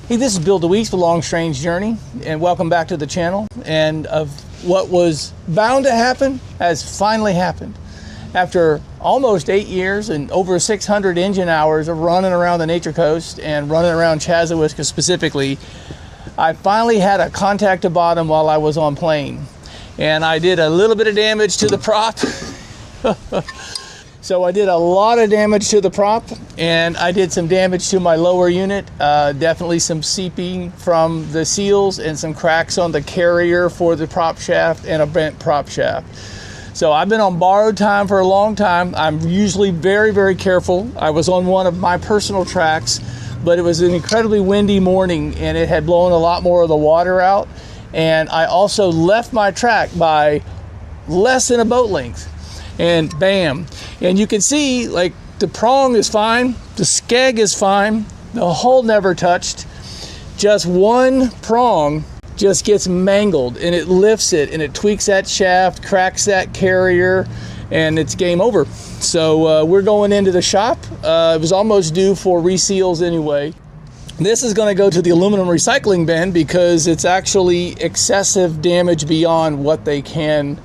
Hey, this is Bill DeWeese for Long Strange Journey, and welcome back to the channel. And of what was bound to happen has finally happened. After almost 8 years and over 600 engine hours of running around the Nature Coast and running around Chassahowitzka specifically, I finally had a contact to bottom while I was on plane. And I did a little bit of damage to the prop. So I did a lot of damage to the prop, and I did some damage to my lower unit. Definitely some seeping from the seals and some cracks on the carrier for the prop shaft and a bent prop shaft. So I've been on borrowed time for a long time. I'm usually very, very careful. I was on one of my personal tracks, but it was an incredibly windy morning and it had blown a lot more of the water out. And I also left my track by less than a boat length. And bam. And you can see, like, the prong is fine, the skeg is fine, the hull never touched. Just one prong just gets mangled, and it lifts it, and it tweaks that shaft, cracks that carrier, and it's game over. So we're going into the shop. It was almost due for reseals anyway. This is going to go to the aluminum recycling bin because it's actually excessive damage beyond what they can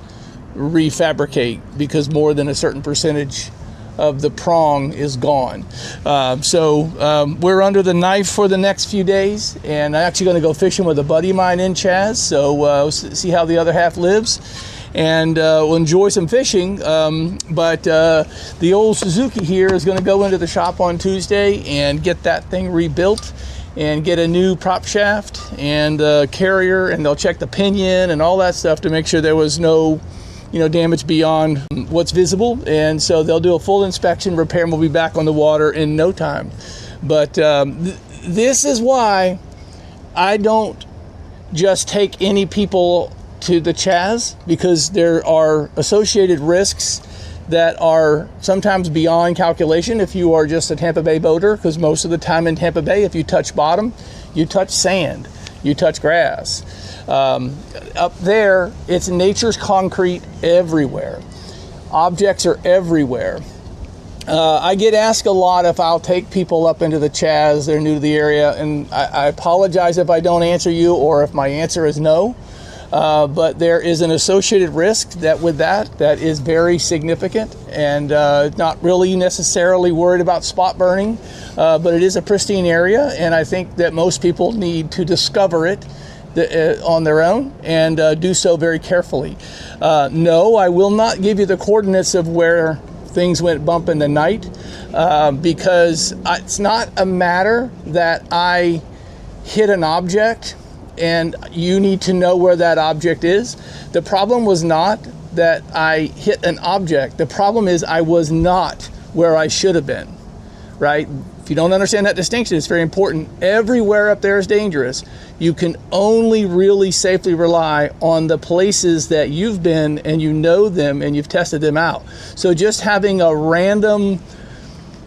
refabricate, because more than a certain percentage of the prong is gone. We're under the knife for the next few days, and I'm actually going to go fishing with a buddy of mine in Chas, so we'll see how the other half lives, and we'll enjoy some fishing. But the old Suzuki here is going to go into the shop on Tuesday and get that thing rebuilt and get a new prop shaft and carrier, and they'll check the pinion and all that stuff to make sure there was no damage beyond what's visible. And so they'll do a full inspection, repair, and we'll be back on the water in no time. But this is why I don't just take any people to the Chas, because there are associated risks that are sometimes beyond calculation if you are just a Tampa Bay boater, because most of the time in Tampa Bay, if you touch bottom, you touch sand, you touch grass. Up there, it's nature's concrete everywhere. Objects are everywhere. I get asked a lot if I'll take people up into the Chas, they're new to the area, and I apologize if I don't answer you or if my answer is no. But there is an associated risk that is very significant, and not really necessarily worried about spot burning, but it is a pristine area, and I think that most people need to discover it on their own and do so very carefully. No, I will not give you the coordinates of where things went bump in the night, because it's not a matter that I hit an object and you need to know where that object is. The problem was not that I hit an object. The problem is I was not where I should have been, right? If you don't understand that distinction, it's very important. Everywhere up there is dangerous. You can only really safely rely on the places that you've been and you know them and you've tested them out. So just having a random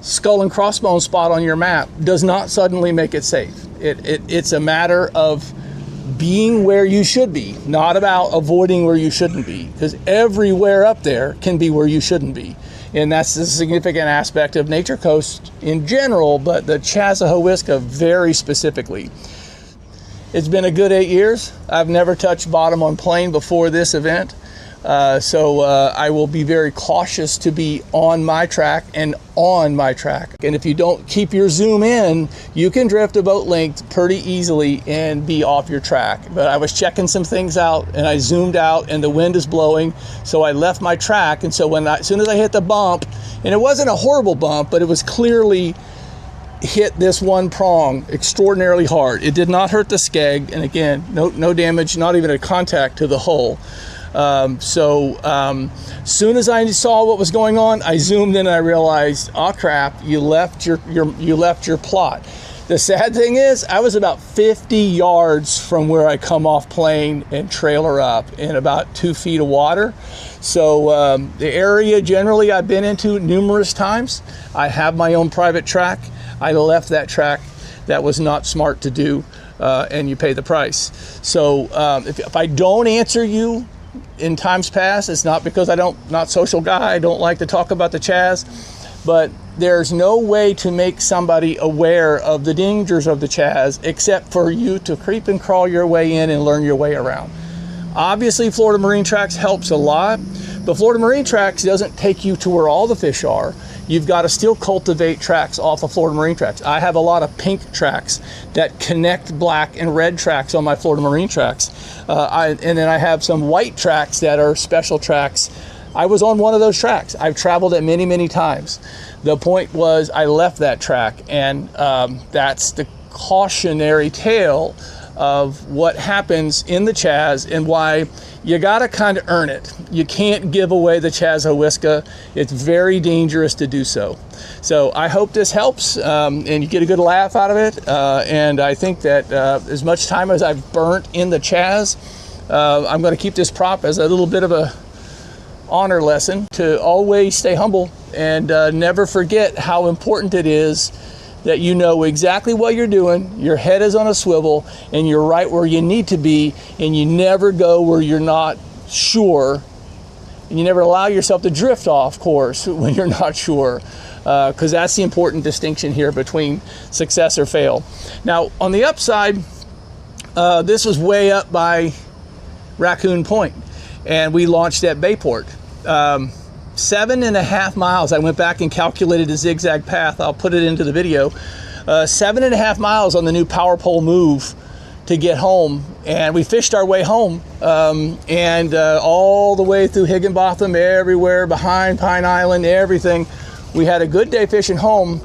skull and crossbone spot on your map does not suddenly make it safe. It's a matter of being where you should be, not about avoiding where you shouldn't be, because everywhere up there can be where you shouldn't be. And that's a significant aspect of Nature Coast in general, but the Chassahowitzka very specifically. It's been a good 8 years. I've never touched bottom on plane before this event. So I will be very cautious to be on my track and on my track. And if you don't keep your zoom in, you can drift a boat length pretty easily and be off your track. But I was checking some things out and I zoomed out and the wind is blowing. So I left my track. And so as soon as I hit the bump, and it wasn't a horrible bump, but it was clearly hit this one prong extraordinarily hard. It did not hurt the skeg. And again, no damage, not even a contact to the hull. Soon as I saw what was going on, I zoomed in and I realized, oh crap, you left your plot. The sad thing is, I was about 50 yards from where I come off plane and trailer up in about 2 feet of water. So the area generally I've been into numerous times. I have my own private track. I left that track. That was not smart to do, and you pay the price. So if I don't answer you in times past, it's not because not social guy, I don't like to talk about the Chas, but there's no way to make somebody aware of the dangers of the Chaz except for you to creep and crawl your way in and learn your way around. Obviously, Florida Marine Tracks helps a lot, but Florida Marine Tracks doesn't take you to where all the fish are. You've got to still cultivate tracks off of Florida Marine Tracks. I have a lot of pink tracks that connect black and red tracks on my Florida Marine Tracks. And then I have some white tracks that are special tracks. I was on one of those tracks. I've traveled it many, many times. The point was I left that track, and that's the cautionary tale of what happens in the Chaz and why you gotta kind of earn it. You can't give away the Chassahowitzka. It's very dangerous to do so. So I hope this helps and you get a good laugh out of it. And I think that as much time as I've burnt in the Chaz, I'm gonna keep this prop as a little bit of a honor lesson to always stay humble and never forget how important it is that you know exactly what you're doing, your head is on a swivel, and you're right where you need to be, and you never go where you're not sure, and you never allow yourself to drift off course when you're not sure, because that's the important distinction here between success or fail. Now, on the upside, this was way up by Raccoon Point, and we launched at Bayport. 7.5 miles. I went back and calculated a zigzag path. I'll put it into the video. 7.5 miles on the new power pole move to get home, and we fished our way home, and all the way through Higginbotham, everywhere behind Pine Island, everything. We had a good day fishing home.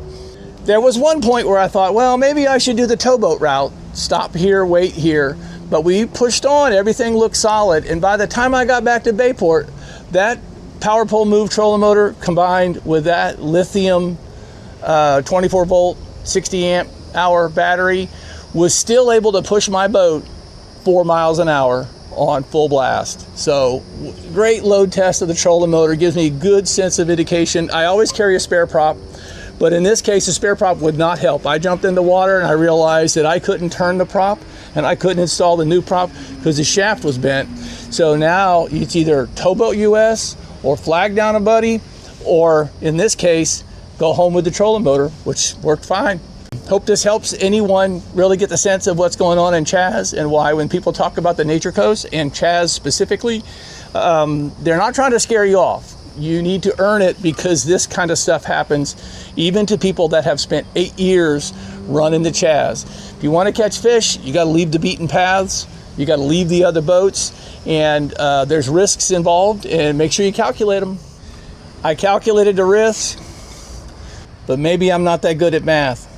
There was one point where I thought, well, maybe I should do the towboat route. Stop here, wait here. But we pushed on. Everything looked solid, and by the time I got back to Bayport, that power pole move trolling motor combined with that lithium 24 volt 60 amp hour battery was still able to push my boat 4 miles an hour on full blast. So great load test of the trolling motor, gives me a good sense of indication. I always carry a spare prop, but in this case a spare prop would not help. I jumped in the water and I realized that I couldn't turn the prop and I couldn't install the new prop because the shaft was bent. So now it's either towboat US or flag down a buddy, or in this case, go home with the trolling motor, which worked fine. Hope this helps anyone really get the sense of what's going on in Chaz and why when people talk about the Nature Coast and Chaz specifically, they're not trying to scare you off. You need to earn it because this kind of stuff happens even to people that have spent 8 years running the Chaz. If you want to catch fish, you got to leave the beaten paths. You got to leave the other boats, and there's risks involved, and make sure you calculate them. I calculated the risks, but maybe I'm not that good at math.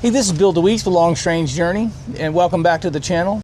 Hey, this is Bill DeWeese for Long Strange Journey, and welcome back to the channel.